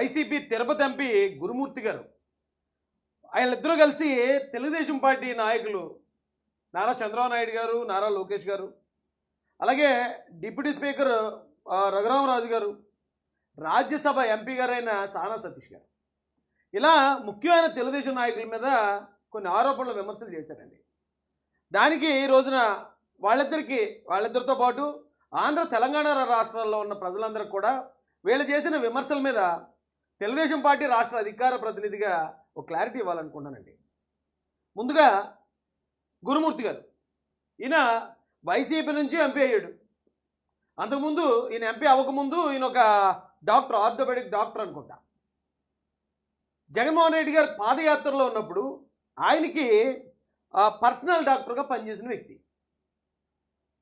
YCP Tirupati MP గురుమూర్తి గారు వీళ్ళిద్దరూ కలిసి తెలుగుదేశం పార్టీ నాయకులు నారా చంద్రబాబు నాయుడు గారు, నారా లోకేష్ గారు, అలాగే డిప్యూటీ స్పీకర్ రఘురామరాజు గారు, రాజ్యసభ ఎంపీ గారైన సానా సతీష్ గారు ఇలా ముఖ్యమైన తెలుగుదేశం నాయకుల మీద కొన్ని ఆరోపణలు విమర్శలు చేశారండి. దానికి ఈ రోజున వాళ్ళిద్దరితో పాటు ఆంధ్ర తెలంగాణ రాష్ట్రాల్లో ఉన్న ప్రజలందరికీ కూడా వీళ్ళు చేసిన విమర్శల మీద తెలుగుదేశం పార్టీ రాష్ట్ర అధికార ప్రతినిధిగా ఒక క్లారిటీ ఇవ్వాలనుకుంటానండి. ముందుగా గురుమూర్తి గారు, ఈయన వైసీపీ నుంచి ఎంపీ అయ్యాడు. అంతకుముందు ఈయన ఎంపీ అవ్వకముందు ఈయన ఒక డాక్టర్, ఆర్థోపెడిక్ డాక్టర్ అనుకుంటా. జగన్మోహన్ రెడ్డి గారు పాదయాత్రలో ఉన్నప్పుడు ఆయనకి పర్సనల్ డాక్టర్గా పనిచేసిన వ్యక్తి.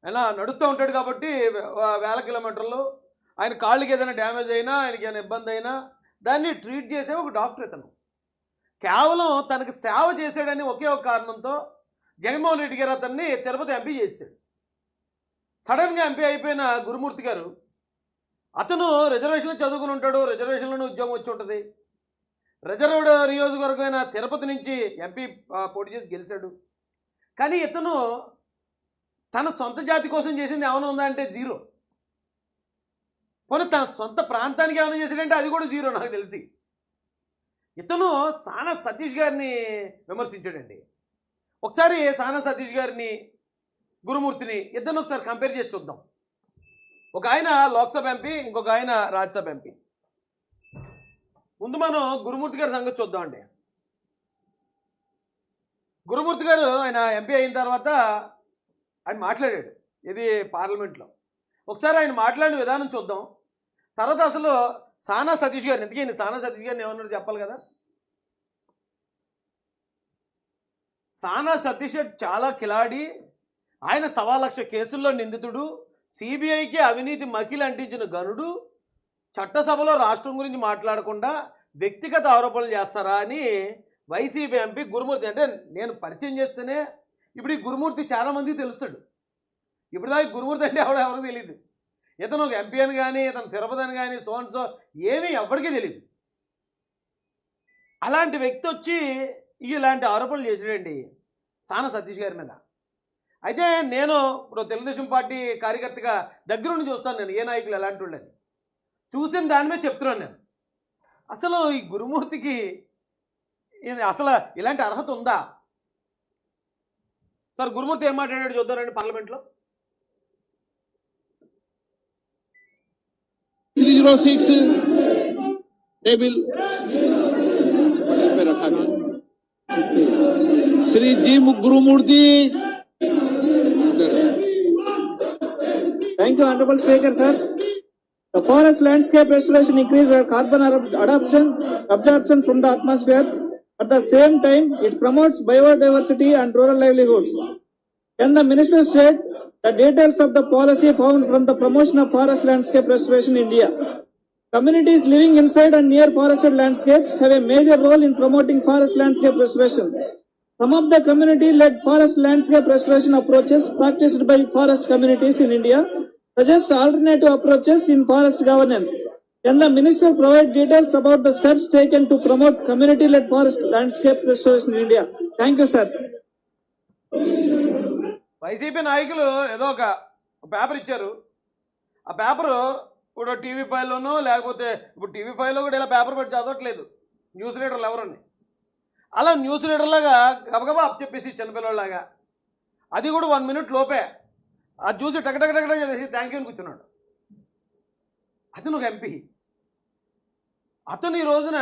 ఆయన నడుస్తూ ఉంటాడు కాబట్టి వేల కిలోమీటర్లు ఆయన కాళ్ళకి ఏదైనా డ్యామేజ్ అయినా, ఆయనకి ఏదైనా ఇబ్బంది అయినా దాన్ని ట్రీట్ చేసే ఒక డాక్టర్ ఇతను. కేవలం తనకు సేవ చేశాడని ఒకే ఒక కారణంతో జగన్మోహన్ రెడ్డి గారు అతన్ని తిరుపతి ఎంపీ చేశాడు. సడన్గా ఎంపీ అయిపోయిన గురుమూర్తి గారు, అతను రిజర్వేషన్లో చదువుకుని ఉంటాడు, రిజర్వేషన్లోనే ఉద్యోగం వచ్చి ఉంటుంది. రిజర్వ్డ్ నియోజకవర్గమైన తిరుపతి నుంచి ఎంపీ పోటీ చేసి గెలిచాడు. కానీ ఇతను తన సొంత జాతి కోసం చేసింది ఏమైనా ఉందా అంటే జీరో. పోనీ తన సొంత ప్రాంతానికి ఏమైనా చేశాడంటే అది కూడా జీరో నాకు తెలిసి. ఇతను సానా సతీష్ గారిని విమర్శించాడండి. ఒకసారి సానా సతీష్ గారిని, గురుమూర్తిని ఇద్దరిని ఒకసారి కంపేర్ చేసి చూద్దాం. ఒక ఆయన లోక్సభ ఎంపీ, ఇంకొక ఆయన రాజ్యసభ ఎంపీ. ముందు మనం గురుమూర్తి గారి సంగతి చూద్దామండి. గురుమూర్తి గారు ఆయన ఎంపీ అయిన తర్వాత ఆయన మాట్లాడాడు, ఇది పార్లమెంట్లో. ఒకసారి ఆయన మాట్లాడిన విధానం చూద్దాం. తర్వాత అసలు సానా సతీష్ గారిని, ఎందుకని సానా సతీష్ గారిని ఏమన్నాడు చెప్పాలి కదా. సానా సతీష్ చాలా కిలాడి, ఆయన 1,00,000 కేసుల్లో నిందితుడు, సిబిఐకి అవినీతి మకిలి అంటించిన గనుడు, చట్టసభలో రాష్ట్రం గురించి మాట్లాడకుండా వ్యక్తిగత ఆరోపణలు చేస్తారా అని వైసీపీ ఎంపీ గురుమూర్తి, అంటే నేను పరిచయం చేస్తేనే ఇప్పుడు ఈ గురుమూర్తి చాలామందికి తెలుస్తాడు. ఇప్పుడు దాకా గురుమూర్తి అంటే ఎవరికి తెలియదు. ఇతను ఒక ఎంపీ అని కానీ, ఇతను తిరుపతి అని కానీ, సో ఏమీ ఎవరికీ తెలియదు. అలాంటి వ్యక్తి వచ్చి ఇలాంటి ఆరోపణలు చేసాడండి సానా సతీష్ గారి మీద. అయితే నేను ఇప్పుడు తెలుగుదేశం పార్టీ కార్యకర్తగా దగ్గరుండి చూస్తాను నేను ఏ నాయకులు ఎలాంటి వాళ్ళని. చూసిన దాని మీద చెప్తున్నాను నేను. అసలు ఈ గురుమూర్తికి అసలు ఇలాంటి అర్హత ఉందా? సార్ గురుమూర్తి ఏం మాట్లాడాడు చూద్దారండి పార్లమెంట్లో. 306 टेबल पे रखा गया। श्री जी Gurumurthy. Thank you, Honorable Speaker, sir. The forest landscape restoration increases carbon absorption from the atmosphere. At the same time, it promotes biodiversity and rural livelihoods. Can the Minister state the details of the policy found from the promotion of forest landscape restoration in India? Communities living inside and near forested landscapes have a major role in promoting forest landscape restoration. Some of the community-led forest landscape restoration approaches practiced by forest communities in India suggest alternative approaches in forest governance. Can the Minister provide details about the steps taken to promote community-led forest landscape restoration in India? Thank you, sir. YCP నాయకులు ఏదో ఒక paper ఇచ్చారు. ఆ paper ఇప్పుడు TV ఫైవ్లోనో లేకపోతే ఇప్పుడు TV ఫైవ్లో కూడా ఇలా పేపర్ పెట్టి చదవట్లేదు న్యూస్ రీడర్లు ఎవరని. అలా న్యూస్ రీడర్లాగా గబగబా అప్ చెప్పేసి చిన్నపిల్లలాగా, అది కూడా 1 minute లోపే అది చూసి టకటకటకట చేసి థ్యాంక్ యూ అని కూర్చున్నాడు. అతను ఒక ఎంపీ. అతను ఈ రోజున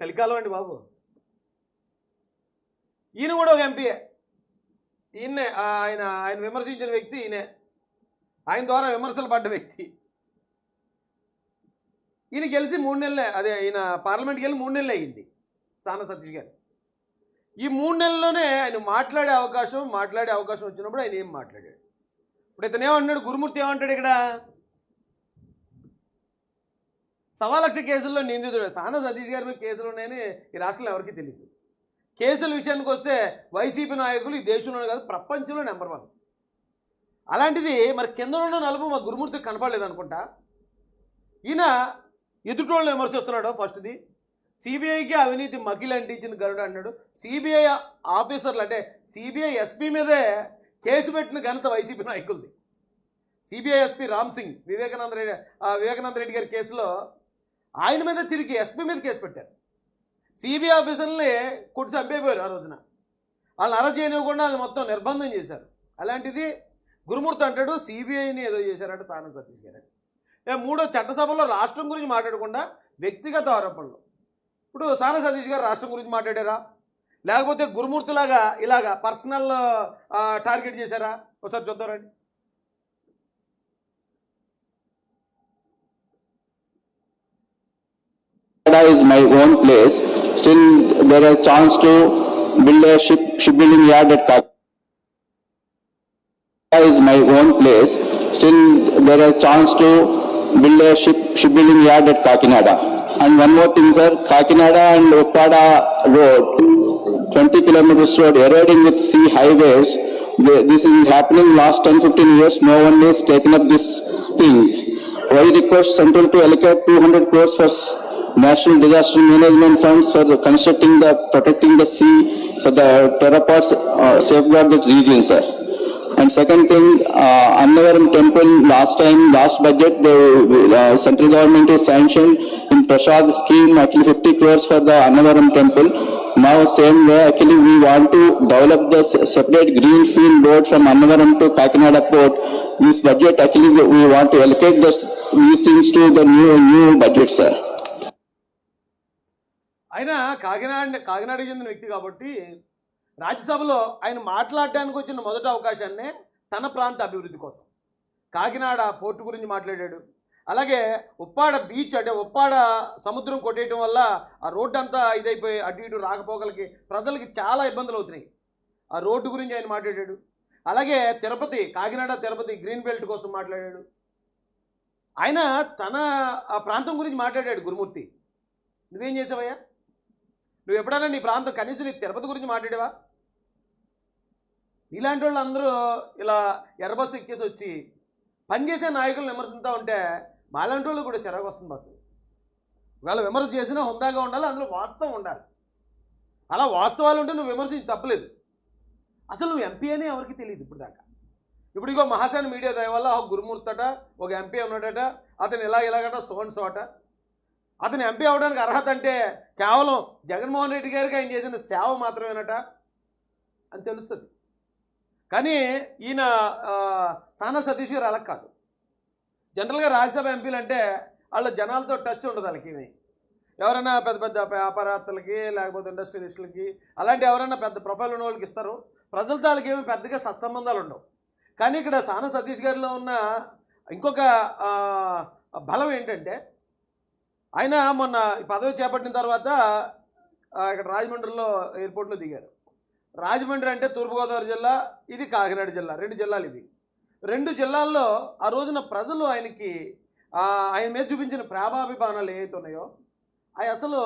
కలికాలం అండి బాబు. ఈయన కూడా ఒక ఎంపీయే. ఈయన్నే ఆయన విమర్శించిన వ్యక్తి ఈయనే, ఆయన ద్వారా విమర్శలు పడ్డ వ్యక్తి. ఈయన గెలిచి 3 నెలలే, అదే ఈయన పార్లమెంట్కి వెళ్ళి 3 నెలలు అయ్యింది సానా సతీష్ గారు. ఈ 3 నెలల్లోనే ఆయన మాట్లాడే అవకాశం వచ్చినప్పుడు ఆయన ఏం మాట్లాడాడు. ఇప్పుడు ఇతను ఏమంటున్నాడు, గురుమూర్తి ఏమంటాడు ఇక్కడ, 1,00,000 కేసుల్లో నిందితుడు. సానా సతీష్ గారి మీద కేసులు ఉన్నాయని ఈ రాష్ట్రంలో ఎవరికీ తెలియదు. కేసుల విషయానికి వస్తే వైసీపీ నాయకులు ఈ దేశంలోనే కాదు ప్రపంచంలో నెంబర్ 1. అలాంటిది మరి కింద ఉన్న నలుపు మా గురుమూర్తికి కనపడలేదు అనుకుంటా. ఈయన ఎదుటోళ్ళని విమర్శిస్తున్నాడు. ఫస్ట్ది సిబిఐకి అవినీతి మకిలి అంటించిన గరుడు అన్నాడు. సిబిఐ ఆఫీసర్లు అంటే సిబిఐ ఎస్పీ మీదే కేసు పెట్టిన ఘనత వైసీపీ నాయకులది. సిబిఐ ఎస్పీ రామ్ సింగ్ వివేకానంద రెడ్డి గారి కేసులో ఆయన మీద తిరిగి ఎస్పీ మీద కేసు పెట్టారు. సిబిఐ ఆఫీసర్ని కొట్టి చంపేపోయారు ఆ రోజున. వాళ్ళని అరెస్ట్ చేయనివ్వకుండా వాళ్ళు మొత్తం నిర్బంధం చేశారు. అలాంటిది గురుమూర్తి అంటాడు సిబిఐని ఏదో చేశారంటే సానా సతీష్ గారు. మూడో చట్టసభలో రాష్ట్రం గురించి మాట్లాడకుండా వ్యక్తిగత ఆరోపణలు. ఇప్పుడు సానా సతీష్ గారు రాష్ట్రం గురించి మాట్లాడారా, లేకపోతే గురుమూర్తిలాగా ఇలాగా పర్సనల్ టార్గెట్ చేశారా? ఒకసారి చూద్దారండి. Is my own place. Still, there is a chance to build a shipbuilding yard at Kakinada. Is my own place. Still, there is a chance to build a shipbuilding yard at Kakinada. And one more thing, sir, Kakinada and Uppada road, 20 kilometers road, eroding with sea highways. This is happening last 10-15 years. No one is taken up this thing. I request Central to allocate 200 crores for National Disaster Management Funds for protecting the sea for the pteropods, safeguard that region, sir. And second thing, Annavaram temple, last budget, the central government is sanctioned in Prasad scheme, actually 50 crores for the Annavaram temple. Now same way, actually we want to develop the separate greenfield road from Annavaram to Kakinada port. This budget, actually we want to allocate these things to the new budget, sir. ఆయన కాకినాడకి చెందిన వ్యక్తి కాబట్టి రాజ్యసభలో ఆయన మాట్లాడడానికి వచ్చిన మొదటి అవకాశాన్నే తన ప్రాంత అభివృద్ధి కోసం కాకినాడ పోర్టు గురించి మాట్లాడాడు. అలాగే ఉప్పాడ బీచ్ అంటే ఉప్పాడ సముద్రం కొట్టేయడం వల్ల ఆ రోడ్డు అంతా ఇదైపోయి అటు ఇటు రాకపోకలకి ప్రజలకి చాలా ఇబ్బందులు అవుతున్నాయి. ఆ రోడ్డు గురించి ఆయన మాట్లాడాడు. అలాగే కాకినాడ తిరుపతి గ్రీన్ బెల్ట్ కోసం మాట్లాడాడు. ఆయన తన ఆ ప్రాంతం గురించి మాట్లాడాడు. గురుమూర్తి, నువ్వేం చేసావయ్యా? నువ్వు ఎప్పుడైనా నీ ప్రాంతం కనీసం నీ తిరుపతి గురించి మాట్లాడావా? ఇలాంటి వాళ్ళు అందరూ ఇలా ఎర్రబస్సు ఎక్కేసి వచ్చి పనిచేసే నాయకులను విమర్శిస్తూ ఉంటే మాలాంటి వాళ్ళు కూడా చిరాకు వస్తుంది. బస్సు ఇవాళ విమర్శ చేసినా హుందాగా ఉండాలి, అందులో వాస్తవం ఉండాలి. అలా వాస్తవాలు ఉంటే నువ్వు విమర్శించి తప్పలేదు. అసలు నువ్వు ఎంపీ అని ఎవరికి తెలియదు ఇప్పుడు దాకా. ఇప్పుడు ఇగో మహాసేన మీడియా దయ వల్ల ఒక గురుమూర్తి అట, ఒక ఎంపీ ఉన్నాడట, అతను ఇలాగట సోన్ సో అట. అతను ఎంపీ అవడానికి అర్హత అంటే కేవలం జగన్మోహన్ రెడ్డి గారికి ఆయన చేసిన సేవ మాత్రమేనట అని తెలుస్తుంది. కానీ ఈయన సానా సతీష్ గారు అలా కాదు. జనరల్గా రాజ్యసభ ఎంపీలు అంటే వాళ్ళ జనాలతో టచ్ ఉండదు. వాళ్ళకి ఎవరైనా పెద్ద పెద్ద వ్యాపారస్తులకి లేకపోతే ఇండస్ట్రియలిస్టులకి అలాంటి ఎవరైనా పెద్ద ప్రొఫైల్ ఉన్న వాళ్ళకి ఇస్తారు. ప్రజలతో వాళ్ళకి ఏమి పెద్దగా సత్సంబంధాలు ఉండవు. కానీ ఇక్కడ సానా సతీష్ గారిలో ఉన్న ఇంకొక బలం ఏంటంటే ఆయన మొన్న పదవి చేపట్టిన తర్వాత ఇక్కడ రాజమండ్రిలో ఎయిర్పోర్ట్లో దిగారు. రాజమండ్రి అంటే తూర్పుగోదావరి జిల్లా, ఇది కాకినాడ జిల్లా, 2 జిల్లాలు ఇవి. 2 జిల్లాల్లో ఆ రోజున ప్రజలు ఆయన మీద చూపించిన ప్రేమాభిమానాలు ఏవైతే ఉన్నాయో అవి అసలు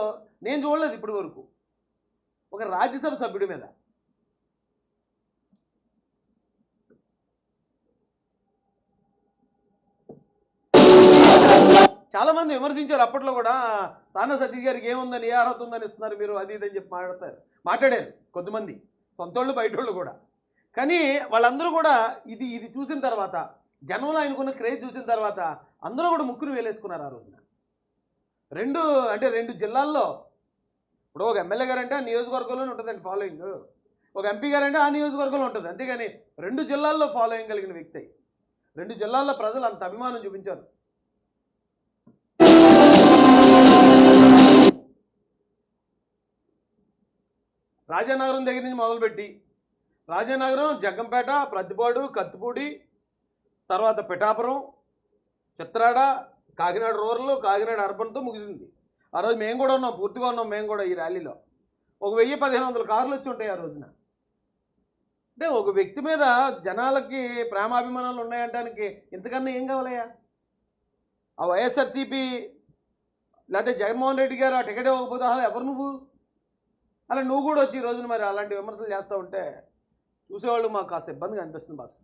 నేను చూడలేదు ఇప్పటి వరకు ఒక రాజ్యసభ సభ్యుడి మీద. చాలామంది విమర్శించారు అప్పట్లో కూడా, సానా సతీష్ గారికి ఏముందని, ఏ అర్హత ఉందని ఇస్తున్నారు మీరు, అది ఇదని చెప్పి మాట్లాడారు కొంతమంది, సొంతోళ్ళు బయటోళ్ళు కూడా. కానీ వాళ్ళందరూ కూడా ఇది చూసిన తర్వాత, జనంలో ఆయనకున్న క్రేజ్ చూసిన తర్వాత అందరూ కూడా ముక్కును వేలేసుకున్నారు ఆ రోజున. 2 జిల్లాల్లో ఇప్పుడు ఒక ఎమ్మెల్యే గారంటే ఆ నియోజకవర్గంలోనే ఉంటుందండి ఫాలోయింగ్, ఒక ఎంపీ గారంటే ఆ నియోజకవర్గంలో ఉంటుంది. అంతేగాని 2 జిల్లాల్లో ఫాలోయింగ్ కలిగిన వ్యక్తి, 2 జిల్లాల్లో ప్రజలు అంత అభిమానం చూపించారు. రాజానగరం దగ్గర నుంచి మొదలుపెట్టి రాజానగరం, జగ్గంపేట, ప్రతిపాడు, కత్తిపూడి, తర్వాత పిఠాపురం, చిత్రాడ, కాకినాడ రూరల్, కాకినాడ అర్బన్తో ముగిసింది. ఆ రోజు మేము కూడా ఉన్నాం, పూర్తిగా ఉన్నాం మేము కూడా ఈ ర్యాలీలో. ఒక 1000-1500 కార్లు వచ్చి ఉంటాయి ఆ రోజున. అంటే ఒక వ్యక్తి మీద జనాలకి ప్రేమాభిమానాలు ఉన్నాయంటానికి ఇంతకన్నా ఏం కావాలయ్యా? ఆ వైఎస్ఆర్సీపీ లేకపోతే జగన్మోహన్ రెడ్డి గారు ఆ టికెట్ ఇవ్వకపోతే అసలు ఎవరు నువ్వు? అలా నువ్వు కూడా వచ్చి ఈ రోజున మరి అలాంటి విమర్శలు చేస్తూ ఉంటే చూసేవాళ్ళు మాకు కాస్త ఇబ్బందిగా అనిపిస్తుంది బాస్.